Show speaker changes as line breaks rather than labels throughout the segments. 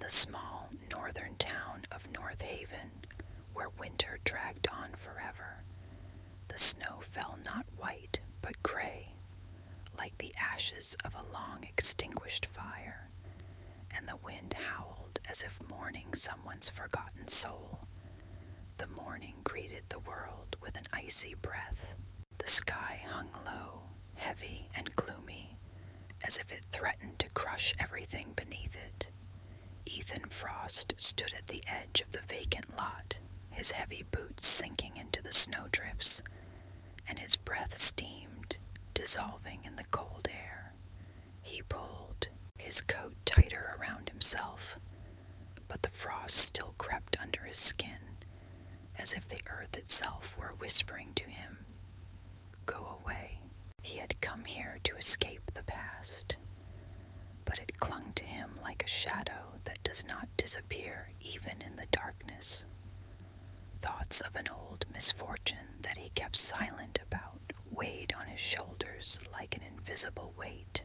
the small northern town of North Haven, where winter dragged on forever, the snow fell not white but gray, like the ashes of a long extinguished fire, and the wind howled as if mourning someone's forgotten soul. The morning greeted the world with an icy breath. The sky hung low, heavy and gloomy, as if it threatened to crush everything beneath it. Ethan Frost stood at the edge of the vacant lot, his heavy boots sinking into the snowdrifts, and his breath steamed, dissolving in the cold air. He pulled his coat tighter around himself, but the frost still crept under his skin, as if the earth itself were whispering to him, "Go away." He had come here to escape the past, but it clung to him like a shadow that does not disappear even in the darkness. Thoughts of an old misfortune that he kept silent about weighed on his shoulders like an invisible weight.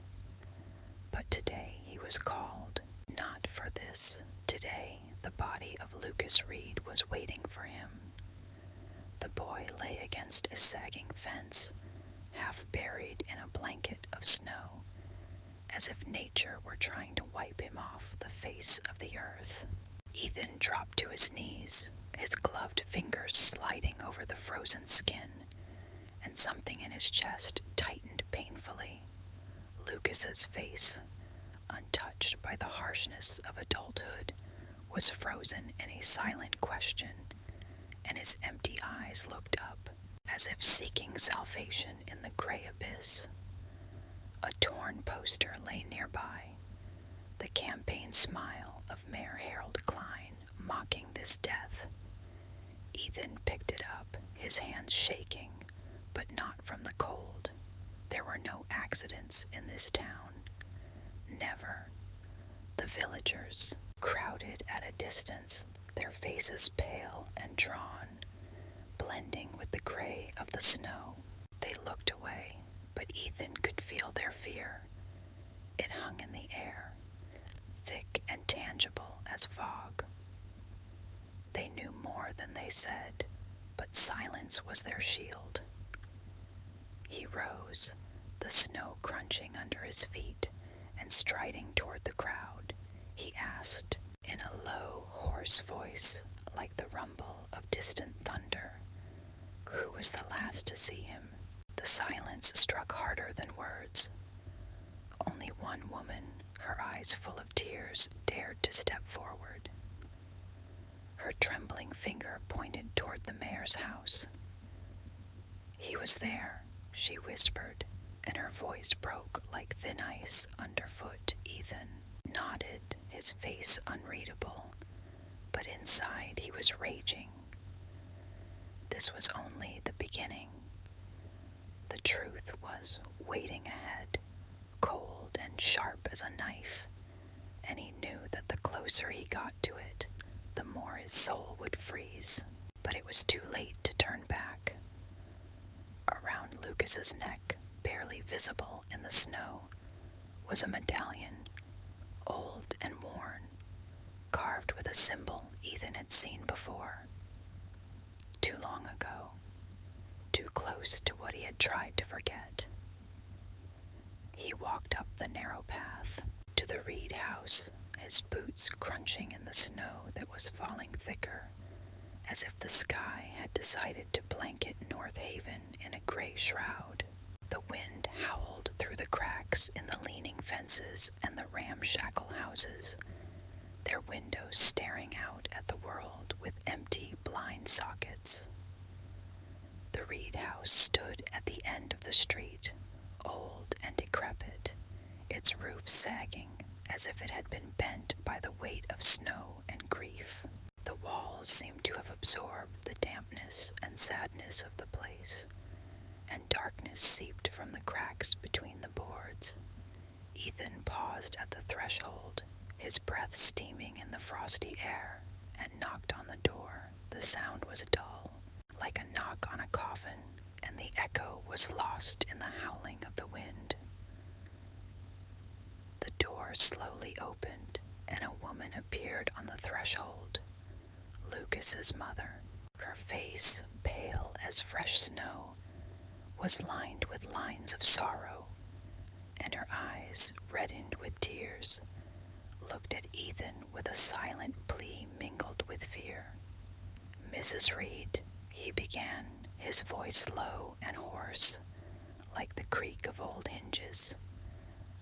But today he was called, not for this. Today the body of Lucas Reed was waiting for him. The boy lay against a sagging fence, half buried in a blanket of snow, as if nature were trying to wipe him off the face of the earth. Ethan dropped to his knees, his gloved fingers sliding over the frozen skin, and something in his chest tightened painfully. Lucas's face, untouched by the harshness of adulthood, was frozen in a silent question, and his empty eyes looked up, as if seeking salvation in the gray abyss. A torn poster lay nearby, the campaign smile of Mayor Harold Klein mocking this death. Ethan picked it up, his hands shaking, but not from the cold. There were no accidents in this town. Never. The villagers, crowded at a distance, their faces pale and drawn, blending with the gray of the snow. They looked away, but Ethan could feel their fear. It hung in the air, thick and tangible as fog. They knew more than they said, but silence was their shield. He rose, the snow crunching under his feet, and striding toward the crowd, he asked, in a low, hoarse voice like the rumble of distant thunder, who was the last to see him. The silence struck harder than words. Only one woman, her eyes full of tears, dared to step forward. Her trembling finger pointed toward the mayor's house. "He was there," she whispered, and her voice broke like thin ice underfoot. Ethan nodded, his face unreadable, but inside he was raging. This was only the beginning. The truth was waiting ahead, cold and sharp as a knife, and he knew that the closer he got to it, the more his soul would freeze. But it was too late to turn back. Around Lucas's neck, barely visible in the snow, was a medallion, old and worn, carved with a symbol Ethan had seen before. Too long ago, too close to what he had tried to forget. He walked up the narrow path to the Reed house, his boots crunching in the snow that was falling thicker, as if the sky had decided to blanket North Haven in a gray shroud. The wind howled through the cracks in the leaning fences and the ramshackle houses, their windows staring out at the world with empty blind sockets. The Reed house stood at the end of the street, old and decrepit, its roof sagging as if it had been bent by the weight of snow and grief. The walls seemed to have absorbed the dampness and sadness of the place, and darkness seeped from the cracks between the boards. Ethan paused at the threshold, his breath steaming in the frosty air, and knocked on the door. The sound was dull, like a knock on a coffin, and the echo was lost in the howling of the wind. The door slowly opened, and a woman appeared appeared on the threshold, Lucas's mother. Her face, pale as fresh snow, was lined with lines of sorrow, and her eyes, reddened with tears, looked at Ethan with a silent plea mingled with fear. "Mrs. Reed," he began, his voice low and hoarse, like the creak of old hinges,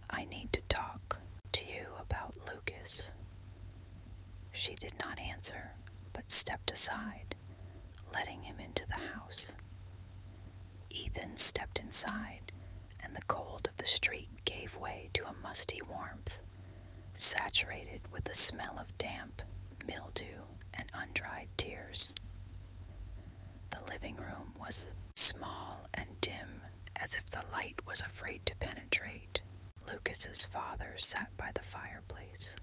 "I need to talk to you about Lucas." She did not answer, but stepped aside, letting him into the house. Ethan stepped inside, and the cold of the street gave way to a musty warmth, saturated with the smell of damp, mildew, and undried tears. The living room was small and dim, as if the light was afraid to penetrate. Lucas's father sat by the fireplace,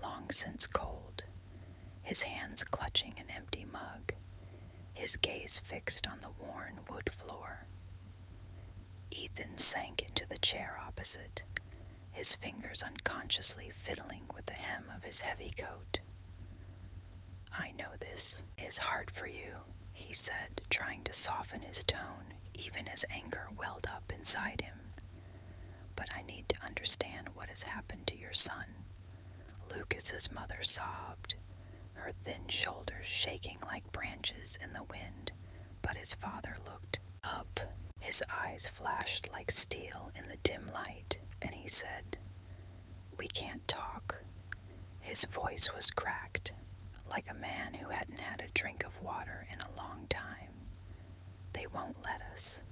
long since cold, his hands clutching an empty mug, his gaze fixed on the worn wood floor. Ethan sank into the chair opposite, his fingers unconsciously fiddling with the hem of his heavy coat. "I know this is hard for you," he said, trying to soften his tone, even as anger welled up inside him. "But I need to understand what has happened to your son." Lucas's mother sobbed, her thin shoulders shaking like branches in the wind, but his father looked up. His eyes flashed like steel in the dim light, and he said, "We can't talk." His voice was cracked, like a man who hadn't had a drink of water in a long time. "They won't let us."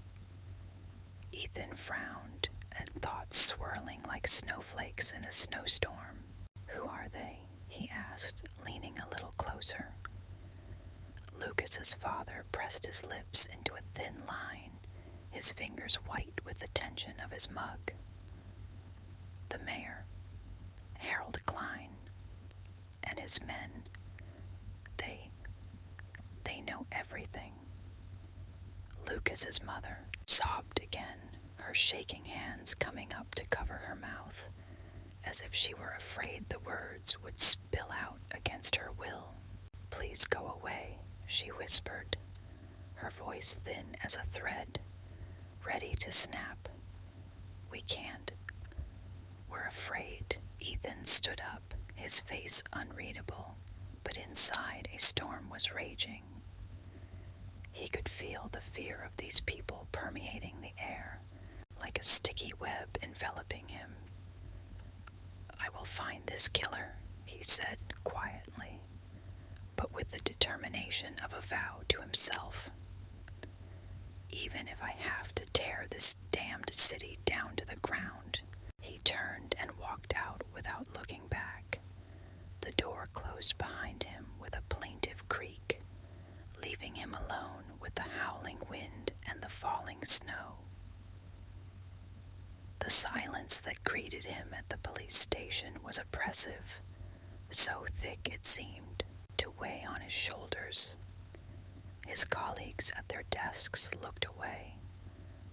Ethan frowned, and thoughts swirling like snowflakes in a snowstorm. "Who are they?" he asked, leaning a little closer. Lucas's father pressed his lips into a thin line, his fingers white with the tension of his mug. "The mayor, Harold Klein, and his men, they know everything." Lucas's mother sobbed again, her shaking hands coming up to cover her mouth, as if she were afraid the words would spill out against her will. "Please go away," she whispered, her voice thin as a thread, ready to snap. "We can't. We're afraid." Ethan stood up, his face unreadable, but inside a storm was raging. He could feel the fear of these people permeating the air, like a sticky web enveloping him. "I will find this killer," he said quietly, but with the determination of a vow to himself. "Even if I have to tear this damned city down to the ground." He turned and walked out without looking back. The door closed behind him with a plaintive creak, leaving him alone with the howling wind and the falling snow. The silence that greeted him at the police station was oppressive, so thick it seemed to weigh on his shoulders. His colleagues at their desks looked away,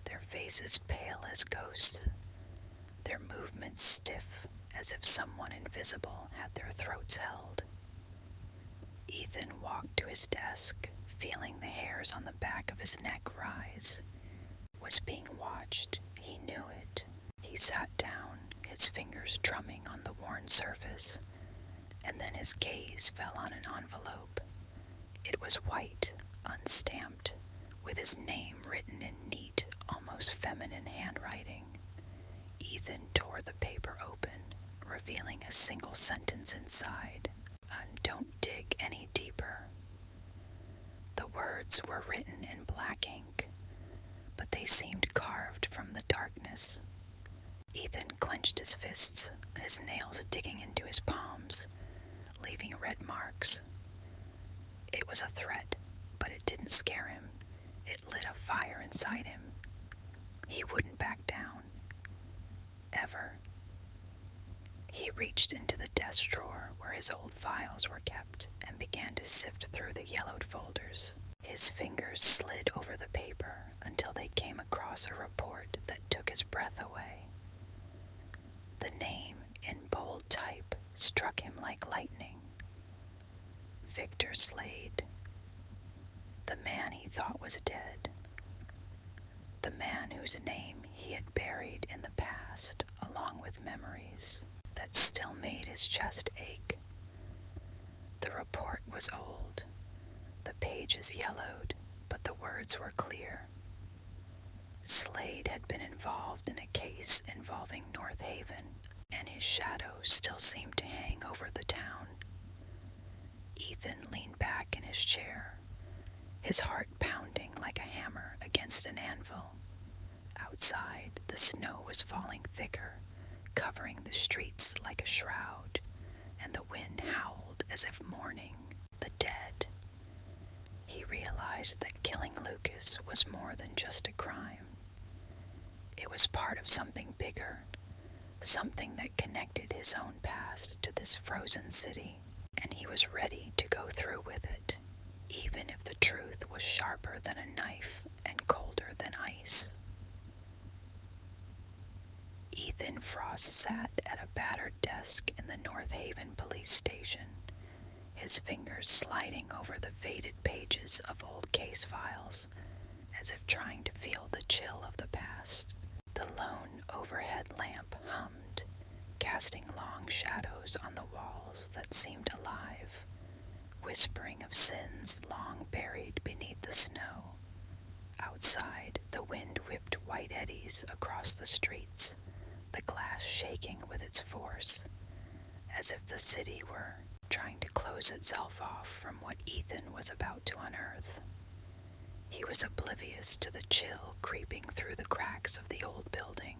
their faces pale as ghosts, their movements stiff as if someone invisible had their throats held. Ethan walked to his desk, feeling the hairs on the back of his neck rise. Was being watched, he knew it. He sat down, his fingers drumming on the worn surface, and then his gaze fell on an envelope. It was white, unstamped, with his name written in neat, almost feminine handwriting. Ethan tore the paper open, revealing a single sentence inside. "Don't dig any deeper." The words were written in black ink, but they seemed carved from the darkness. Ethan clenched his fists, his nails digging into his palms, leaving red marks. It was a threat, but it didn't scare him. It lit a fire inside him. He wouldn't back down. Ever. He reached into the desk drawer where his old files were kept and began to sift through the yellowed folders. His fingers slid over the paper until they came across a report that took his breath away. The name, in bold type, struck him like lightning. Victor Slade. The man he thought was dead. The man whose name he had buried in the past, along with memories that still made his chest ache. The report was old, the pages yellowed, but the words were clear. Slade had been involved in a case involving North Haven, and his shadow still seemed to hang over the town. Ethan leaned back in his chair, his heart pounding like a hammer against an anvil. Outside, the snow was falling thicker, covering the streets like a shroud, and the wind howled as if mourning the dead. He realized that killing Lucas was more than just a crime. It was part of something bigger, something that connected his own past to this frozen city, and he was ready to go through with it, even if the truth was sharper than a knife and colder than ice. Ethan Frost sat at a battered desk in the North Haven police station, his fingers sliding over the faded pages of old case files, as if trying to feel the chill of the past. The lone overhead lamp hummed, casting long shadows on the walls that seemed alive, whispering of sins long buried beneath the snow. Outside, the wind whipped white eddies across the streets, the glass shaking with its force, as if the city were trying to close itself off from what Ethan was about to unearth. He was oblivious to the chill creeping through the cracks of the old building,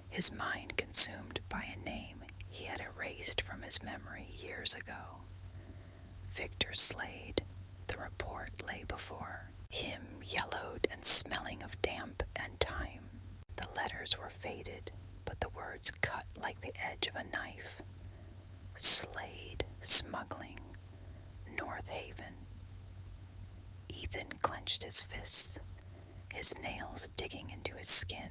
his mind consumed by a name he had erased from his memory years ago. Victor Slade. The report lay before him, yellowed and smelling of damp and time. The letters were faded, but the words cut like the edge of a knife. Slade, smuggling, North Haven. Ethan clenched his fists, his nails digging into his skin,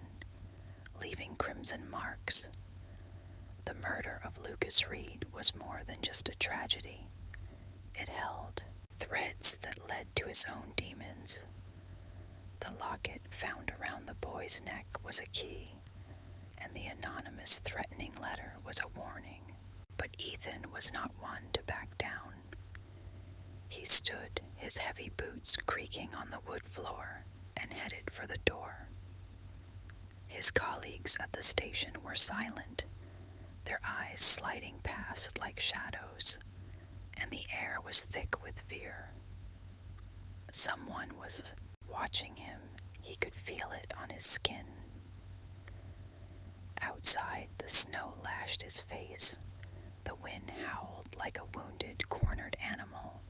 leaving crimson marks. The murder of Lucas Reed was more than just a tragedy. It held threads that led to his own demons. The locket found around the boy's neck was a key, and the anonymous threatening letter was a warning. But Ethan was not one to back down. He stood, his heavy boots creaking on the wood floor, and headed for the door. His colleagues at the station were silent, their eyes sliding past like shadows, and the air was thick with fear. Someone was watching him. He could feel it on his skin. Outside, the snow lashed his face. The wind howled like a wounded, cornered animal.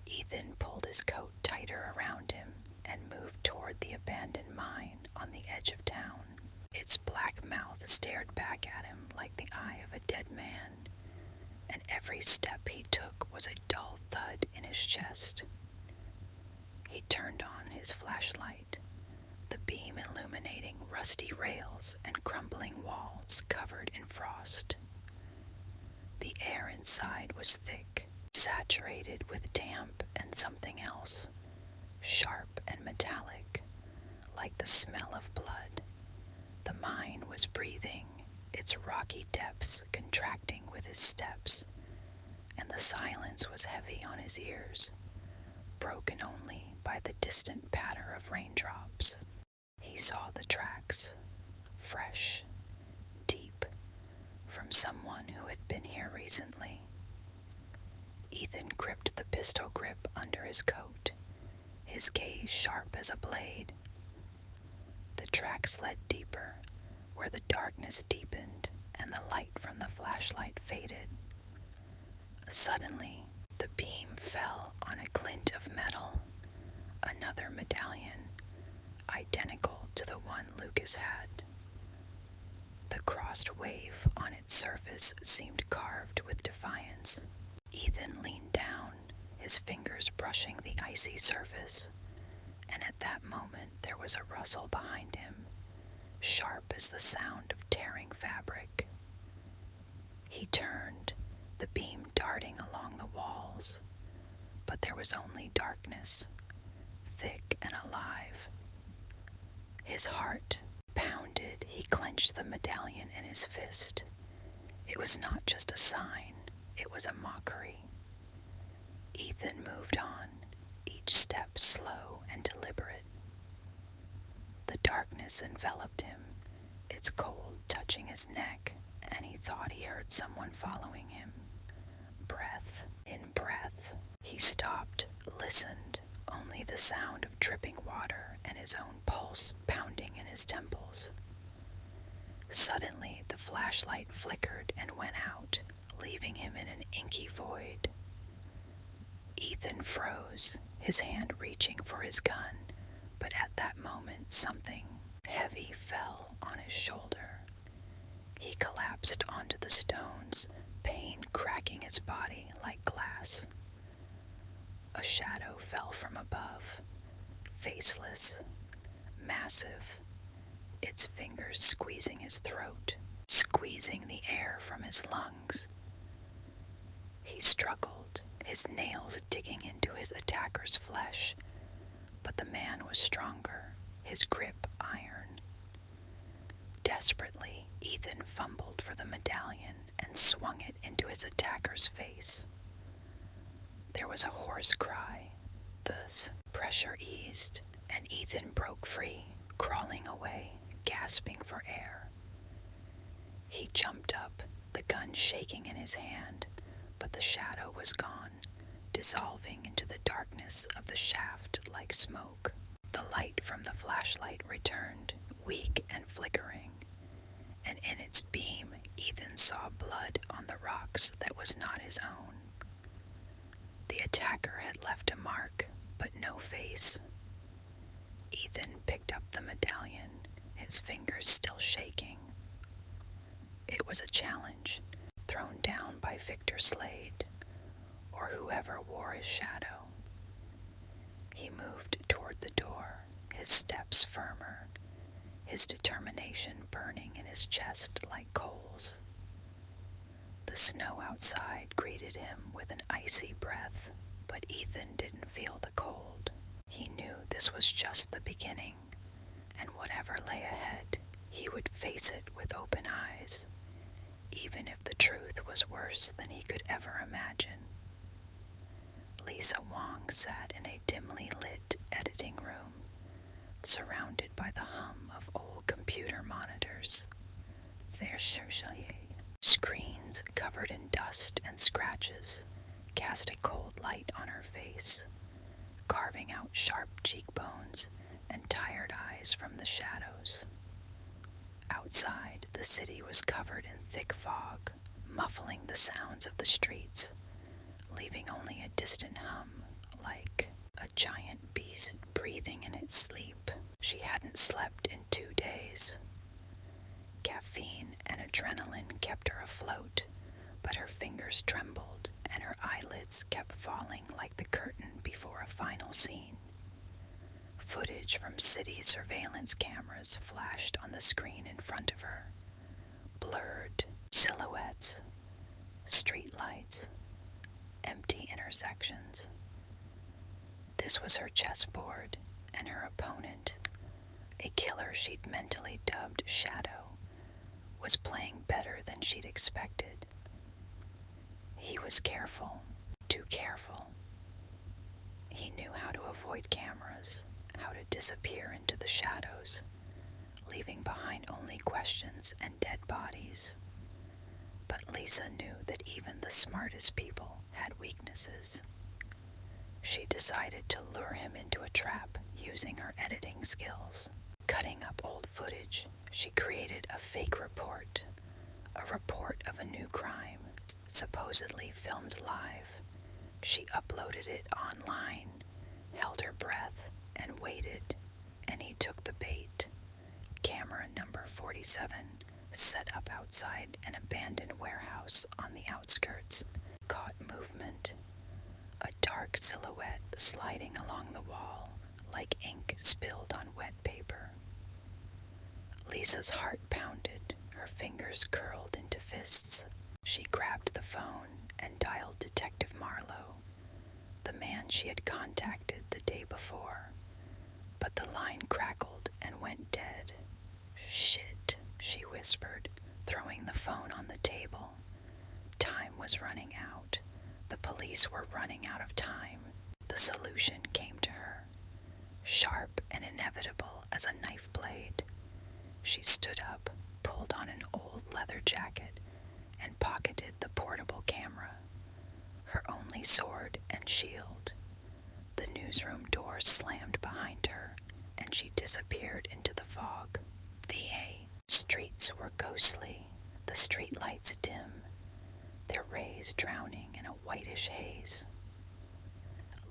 Ethan pulled his coat tighter around him and moved toward the abandoned mine on the edge of town. Its black mouth stared back at him like the eye of a dead man, and every step he took was a dull thud in his chest. He turned on his flashlight, the beam illuminating rusty rails and crumbling walls covered in frost. The air inside was thick, saturated with damp and something else, sharp and metallic, like the smell of blood. The mine was breathing, its rocky depths contracting with his steps, and the silence was heavy on his ears, broken only by the distant patter of raindrops. He saw the tracks, fresh, deep, from someone who had been here recently. Ethan gripped the pistol grip under his coat, his gaze sharp as a blade. The tracks led deeper, where the darkness deepened and the light from the flashlight faded. Suddenly, the beam fell on a glint of metal, another medallion, identical to the one Lucas had. The crossed wave on its surface seemed carved with defiance. Ethan leaned down, his fingers brushing the icy surface, and at that moment there was a rustle behind him, sharp as the sound of tearing fabric. He turned, the beam darting along the wall was only darkness, thick and alive. His heart pounded. He clenched the medallion in his fist. It was not just a sign, it was a mockery. Ethan moved on, each step slow and deliberate. The darkness enveloped him, its cold touching his neck, and he thought he heard someone following him. Breath in breath. He stopped, listened, only the sound of dripping water and his own pulse pounding in his temples. Suddenly, the flashlight flickered and went out, leaving him in an inky void. Ethan froze, his hand reaching for his gun, but at that moment something heavy fell on his shoulder. He collapsed onto the stones, pain cracking his body like glass. A shadow fell from above, faceless, massive, its fingers squeezing his throat, squeezing the air from his lungs. He struggled, his nails digging into his attacker's flesh, but the man was stronger, his grip iron. Desperately, Ethan fumbled for the medallion and swung it into his attacker's face. There was a hoarse cry. The pressure eased, and Ethan broke free, crawling away, gasping for air. He jumped up, the gun shaking in his hand, but the shadow was gone, dissolving into the darkness of the shaft like smoke. The light from the flashlight returned, weak and flickering, and in its beam Ethan saw blood on the rocks that was not his own. The attacker had left a mark, but no face. Ethan picked up the medallion, his fingers still shaking. It was a challenge, thrown down by Victor Slade, or whoever wore his shadow. He moved toward the door, his steps firmer, his determination burning in his chest like coals. The snow outside greeted him with an icy breath, but Ethan didn't feel the cold. He knew this was just the beginning, and whatever lay ahead, he would face it with open eyes, even if the truth was worse than he could ever imagine. Lisa Wong sat in a dimly lit editing room, surrounded by the hum of old computer monitors. Their screens covered in dust and scratches cast a cold light on her face, carving out sharp cheekbones and tired eyes from the shadows. Outside, the city was covered in thick fog, muffling the sounds of the streets, leaving only a distant hum, like a giant beast breathing in its sleep. She hadn't slept in 2 days. Caffeine and adrenaline kept her afloat, but her fingers trembled and her eyelids kept falling like the curtain before a final scene. Footage from city surveillance cameras flashed on the screen in front of her. Blurred silhouettes, streetlights, empty intersections. This was her chessboard, and her opponent, a killer she'd mentally dubbed Shadow, was playing better than she'd expected. He was careful, too careful. He knew how to avoid cameras, how to disappear into the shadows, leaving behind only questions and dead bodies. But Lisa knew that even the smartest people had weaknesses. She decided to lure him into a trap using her editing skills. Cutting up old footage, she created a fake report, a report of a new crime, supposedly filmed live. She uploaded it online, held her breath, and waited, and he took the bait. Camera number 47, set up outside an abandoned warehouse on the outskirts, caught movement. A dark silhouette sliding along the wall, like ink spilled on wet paper. Lisa's heart pounded, her fingers curled into fists. She grabbed the phone and dialed Detective Marlowe. The man one she had contacted the day before, but the line crackled and went dead. "Shit," she whispered, throwing the phone on the table. Time was running out. The police were running out of time. The solution came to her, sharp and inevitable as a knife blade. She stood up, pulled on an old leather jacket, and pocketed the portable camera, her only sword and shield. The newsroom door slammed behind her, and she disappeared into the fog. The streets were ghostly, the streetlights dim, their rays drowning in a whitish haze.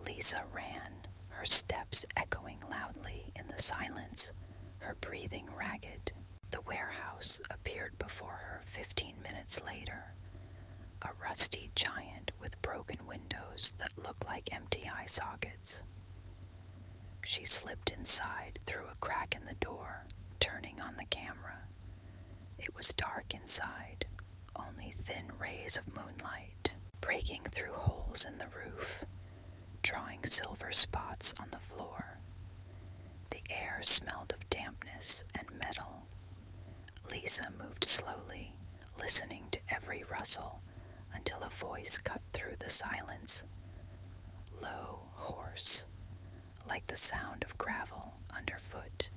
Lisa ran, her steps echoing loudly in the silence, her breathing ragged. The warehouse appeared before her 15 minutes later, a rusty giant with broken windows that looked like empty eye sockets. She slipped inside through a crack in the door, turning on the camera. It was dark inside, only thin rays of moonlight breaking through holes in the roof, drawing silver spots on the floor. The air smelled of dampness and metal. Lisa moved slowly, listening to every rustle, until a voice cut through the silence. Low, hoarse, like the sound of gravel underfoot.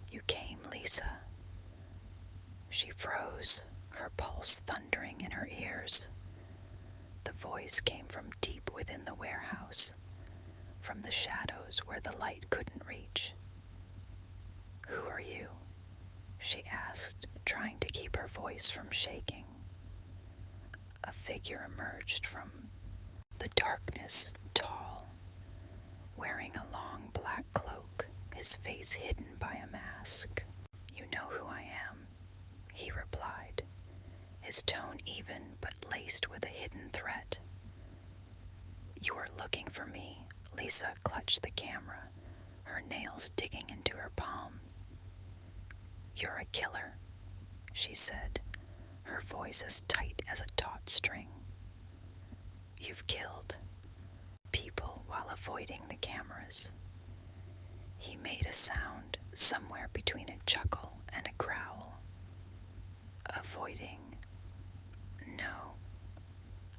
"You came, Lisa." She froze, her pulse thundering in her ears. The voice came from deep within the warehouse, from the shadows where the light couldn't reach. "Who are you?" she asked, trying to keep her voice from shaking. A figure emerged from the darkness, tall, wearing a long black cloak, his face hidden by a mask. "You know who I am," he replied, his tone even but laced with a hidden threat. "You are looking for me." Lisa clutched the camera, her nails digging into her palm. "You're a killer," she said, her voice as tight as a taut string. "You've killed people while avoiding the cameras." He made a sound somewhere between a chuckle and a growl. "Avoiding? No,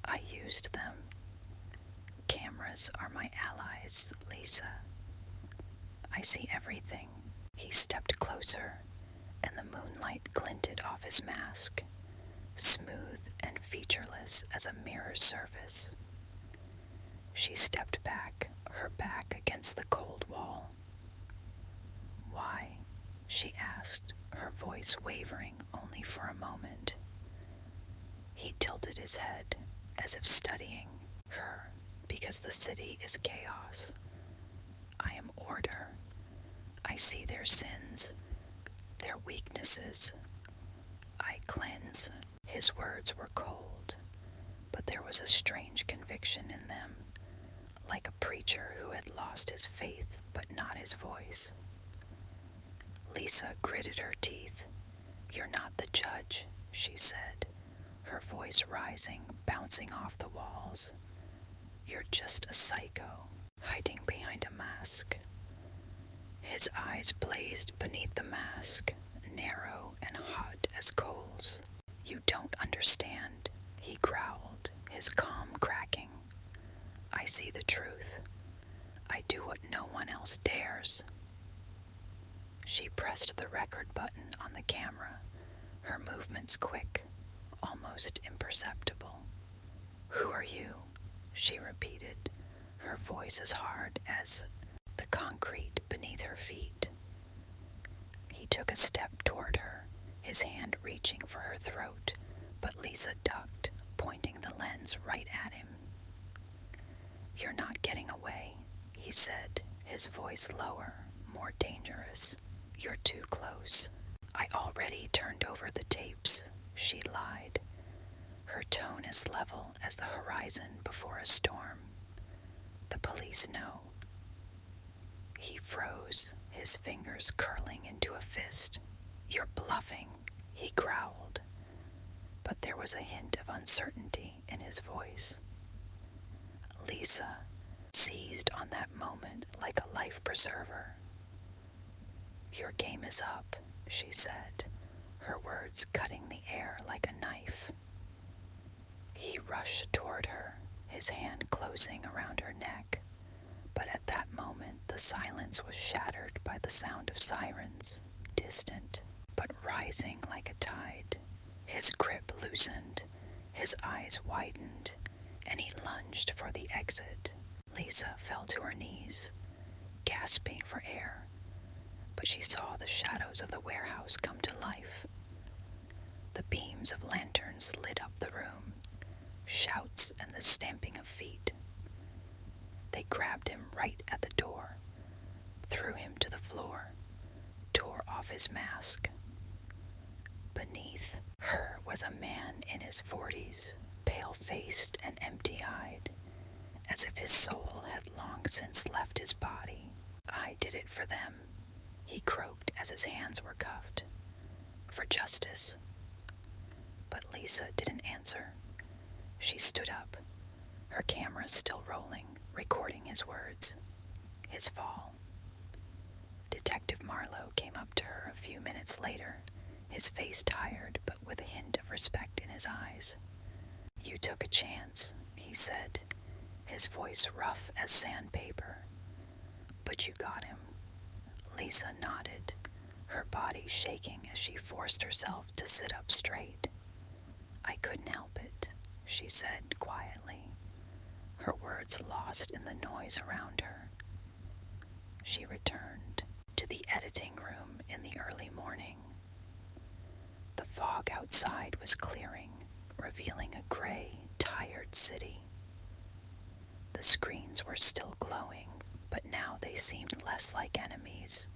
I used them. Cameras are my allies, Lisa. I see everything." He stepped closer, and the moonlight glinted off his mask, smooth and featureless as a mirror's surface. She stepped back, her back against the cold wall. "Why?" she asked, her voice wavering only for a moment. He tilted his head, as if studying her, "Because the city is chaos. I am order. I see their sins, their weaknesses. I cleanse." His words were cold, but there was a strange conviction in them, like a preacher who had lost his faith but not his voice. Lisa gritted her teeth. "You're not the judge," she said, her voice rising, bouncing off the walls. "You're just a psycho, hiding behind a mask." His eyes blazed beneath the mask, narrow and hot as coals. "You don't understand," he growled, his calm cracking. "I see the truth. I do what no one else dares." She pressed the record button on the camera, her movements quick, almost imperceptible. "Who are you?" she repeated, her voice as hard as the concrete beneath her feet. He took a step toward her, his hand reaching for her throat, but Lisa ducked, pointing the lens right at him. "You're not getting away," he said, his voice lower, more dangerous. "You're too close." "I already turned over the tapes," she lied, her tone as level as the horizon before a storm. "The police know." He froze, his fingers curling into a fist. "You're bluffing," he growled, but there was a hint of uncertainty in his voice. "Lisa, seized on that moment like a life preserver. "Your game is up," she said, her words cutting the air like a knife. He rushed toward her, his hand closing around her neck, but at that moment the silence was shattered by the sound of sirens, distant but rising like a tide. His grip loosened, his eyes widened, and he lunged for the exit. Lisa fell to her knees, gasping for air, but she saw the shadows of the warehouse come to life. The beams of lanterns lit up the room, shouts and the stamping of feet. They grabbed him right at the door, threw him to the floor, tore off his mask. Beneath her was a man in his 40s, pale-faced and empty-eyed, as if his soul had long since left his body. "I did it for them," he croaked as his hands were cuffed. "For justice." But Lisa didn't answer. She stood up, her camera still rolling, recording his words, his fall. Detective Marlowe came up to her a few minutes later, his face tired but with a hint of respect in his eyes. "You took a chance," he said, his voice rough as sandpaper. "But you got him." Lisa nodded, her body shaking as she forced herself to sit up straight. "I couldn't help it," she said quietly, her words lost in the noise around her. She returned to the editing room in the early morning. The fog outside was clearing, revealing a gray, tired city. The screens were still glowing, but now they seemed less like enemies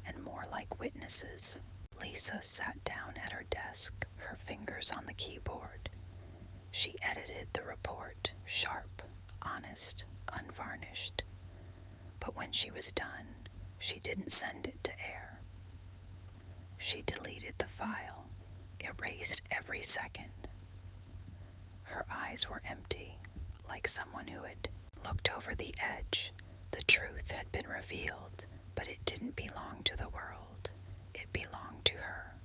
and more like witnesses. Lisa sat down at her desk, her fingers on the keyboard. She edited the report, sharp, honest, unvarnished. But when she was done, she didn't send it to air. She deleted the file, erased every second. Her eyes were empty, like someone who had looked over the edge. The truth had been revealed, but it didn't belong to the world. It belonged to her.